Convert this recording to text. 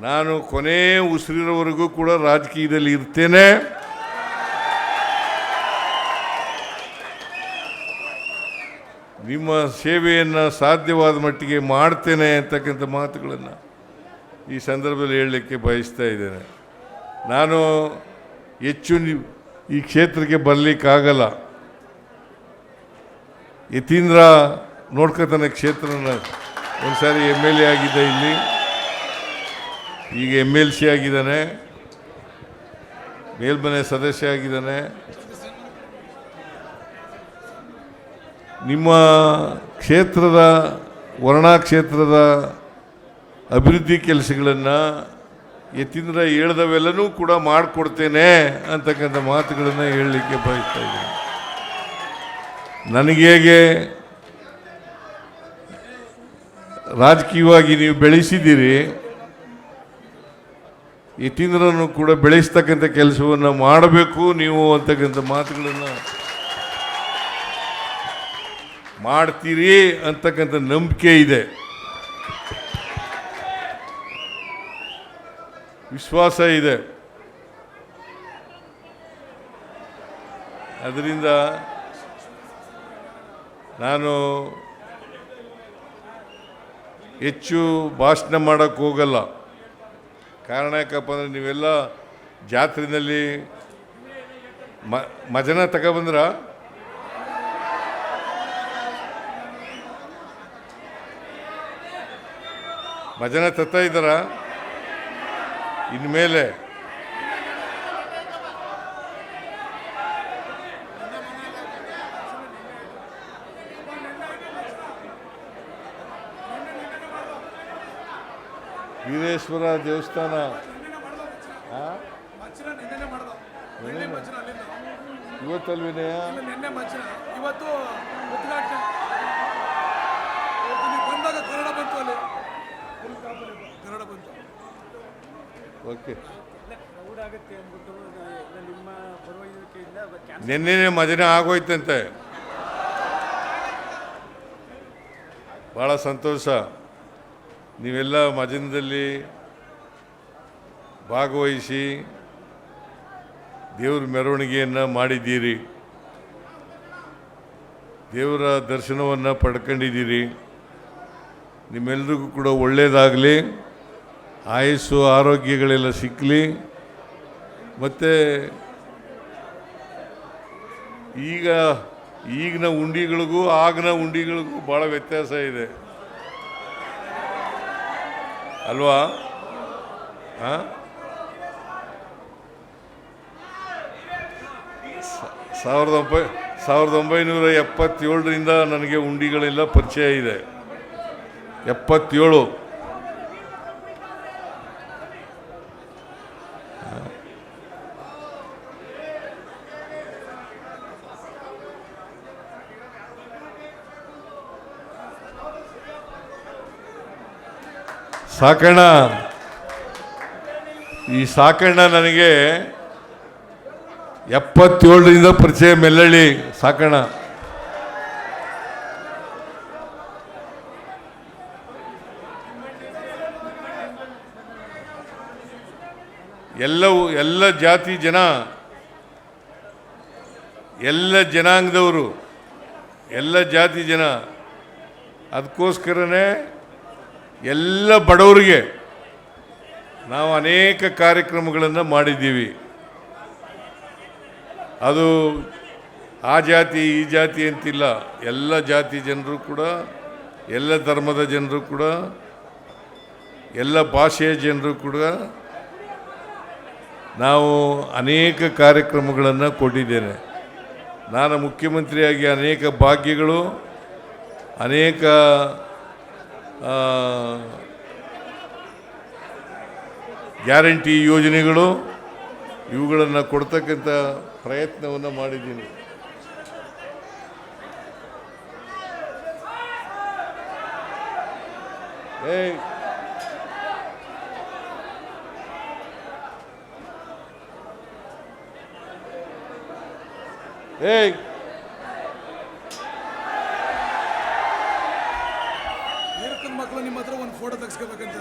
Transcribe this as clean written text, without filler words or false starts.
ನಾನು ಕೊನೆ ಉಸಿರಿರೋವರೆಗೂ ಕೂಡ ರಾಜಕೀಯದಲ್ಲಿ ಇರ್ತೇನೆ. ನಿಮ್ಮ ಸೇವೆಯನ್ನು ಸಾಧ್ಯವಾದ ಮಟ್ಟಿಗೆ ಮಾಡ್ತೇನೆ ಅಂತಕ್ಕಂಥ ಮಾತುಗಳನ್ನು ಈ ಸಂದರ್ಭದಲ್ಲಿ ಹೇಳಲಿಕ್ಕೆ ಬಯಸ್ತಾ ಇದ್ದೇನೆ. ನಾನು ಹೆಚ್ಚು ಈ ಕ್ಷೇತ್ರಕ್ಕೆ ಬರಲಿಕ್ಕಾಗಲ್ಲ. ಯತೀಂದ್ರ ನೋಡ್ಕೊತಾನೆ ಕ್ಷೇತ್ರನ. ಒಂದು ಸಾರಿ MLA ಆಗಿದ್ದ, ಇಲ್ಲಿ ಈಗ MLC ಆಗಿದ್ದಾನೆ, ಮೇಲ್ಮನೆ ಸದಸ್ಯ ಆಗಿದ್ದಾನೆ. ನಿಮ್ಮ ಕ್ಷೇತ್ರದ ವರ್ಣಾ ಕ್ಷೇತ್ರದ ಅಭಿವೃದ್ಧಿ ಕೆಲಸಗಳನ್ನು ಯತೀಂದ್ರ ಹೇಳ್ದವೆಲ್ಲನೂ ಕೂಡ ಮಾಡಿಕೊಡ್ತೇನೆ ಅಂತಕ್ಕಂಥ ಮಾತುಗಳನ್ನು ಹೇಳಲಿಕ್ಕೆ ಬಯಸ್ತಾ ಇದ್ದೀನಿ. ನನಗೇಗೆ ರಾಜಕೀಯವಾಗಿ ನೀವು ಬೆಳೆಸಿದ್ದೀರಿ, ಯತೀಂದ್ರನು ಕೂಡ ಬೆಳೆಸ್ತಕ್ಕಂಥ ಕೆಲಸವನ್ನು ಮಾಡಬೇಕು ನೀವು ಅಂತಕ್ಕಂಥ ಮಾತುಗಳನ್ನು ಮಾಡ್ತೀರಿ ಅಂತಕ್ಕಂಥ ನಂಬಿಕೆ ಇದೆ, ವಿಶ್ವಾಸ ಇದೆ. ಅದರಿಂದ ನಾನು ಹೆಚ್ಚು ಭಾಷಣ ಮಾಡೋಕ್ಕೆ ಹೋಗಲ್ಲ. ಕಾರಣ ಯಾಕಪ್ಪ ಅಂದರೆ ನೀವೆಲ್ಲ ಜಾತ್ರೆಯಲ್ಲಿ ಮಜನ ತಗೊಬಂದ್ರ, ಮಜನ ತತ್ತಾ ಇದ್ದಾರ. ಇನ್ಮೇಲೆ ವೀರೇಶ್ವರ ದೇವಸ್ಥಾನ ಇವತ್ತಲ್ವಿನಯ, ಇವತ್ತು ಬಂದಾಗ ಕನ್ನಡ ಬಂತು, ಅಲ್ಲಿ ಕನ್ನಡ ಬಂತು. ಓಕೆ, ನಿನ್ನೆ ಮಜನೆ ಆಗೋಯ್ತಂತೆ. ಭಾಳ ಸಂತೋಷ. ನೀವೆಲ್ಲ ಮಜನದಲ್ಲಿ ಭಾಗವಹಿಸಿ ದೇವ್ರ ಮೆರವಣಿಗೆಯನ್ನು ಮಾಡಿದ್ದೀರಿ, ದೇವರ ದರ್ಶನವನ್ನು ಪಡ್ಕೊಂಡಿದ್ದೀರಿ. ನಿಮ್ಮೆಲ್ಲರಿಗೂ ಕೂಡ ಒಳ್ಳೆಯದಾಗಲಿ, ಆಯಸ್ಸು ಆರೋಗ್ಯಗಳೆಲ್ಲ ಸಿಕ್ಕಲಿ. ಮತ್ತು ಈಗಿನ ಉಂಡಿಗಳಿಗೂ ಆಗಿನ ಉಂಡಿಗಳಿಗೂ ಭಾಳ ವ್ಯತ್ಯಾಸ ಇದೆ ಅಲ್ವಾ? 1977ರಿಂದ ನನಗೆ ಉಂಡಿಗಳೆಲ್ಲ ಪರಿಚಯ ಇದೆ. 77 ಸಾಕಣ್ಣ. ಈ ಸಾಕಣ್ಣ ನನಗೆ 77ರಿಂದ ಪರಿಚಯ. ಮೆಲ್ಲಳ್ಳಿ ಸಾಕಣ್ಣ ಎಲ್ಲ ಜಾತಿ ಜನ, ಎಲ್ಲ ಜನಾಂಗದವರು, ಎಲ್ಲ ಜಾತಿ ಜನ. ಅದಕ್ಕೋಸ್ಕರನೇ ಎಲ್ಲ ಬಡವರಿಗೆ ನಾವು ಅನೇಕ ಕಾರ್ಯಕ್ರಮಗಳನ್ನು ಮಾಡಿದ್ದೀವಿ. ಅದು ಆ ಜಾತಿ ಈ ಜಾತಿ ಅಂತಿಲ್ಲ, ಎಲ್ಲ ಜಾತಿ ಜನರು ಕೂಡ, ಎಲ್ಲ ಧರ್ಮದ ಜನರು ಕೂಡ, ಎಲ್ಲ ಭಾಷೆಯ ಜನರು ಕೂಡ ನಾವು ಅನೇಕ ಕಾರ್ಯಕ್ರಮಗಳನ್ನು ಕೊಟ್ಟಿದ್ದೇನೆ. ನಾನು ಮುಖ್ಯಮಂತ್ರಿಯಾಗಿ ಅನೇಕ ಭಾಗ್ಯಗಳು, ಅನೇಕ ಗ್ಯಾರಂಟಿ ಯೋಜನೆಗಳು, ಇವುಗಳನ್ನು ಕೊಡ್ತಕ್ಕಂಥ ಪ್ರಯತ್ನವನ್ನು ಮಾಡಿದ್ದೀನಿ. ಮಕ್ಕಳು ನಿಮ್ಮ ಹತ್ರ ಒಂದು ಫೋಟೋ ತೆಗೆಸ್ಕೋಬೇಕಂತ.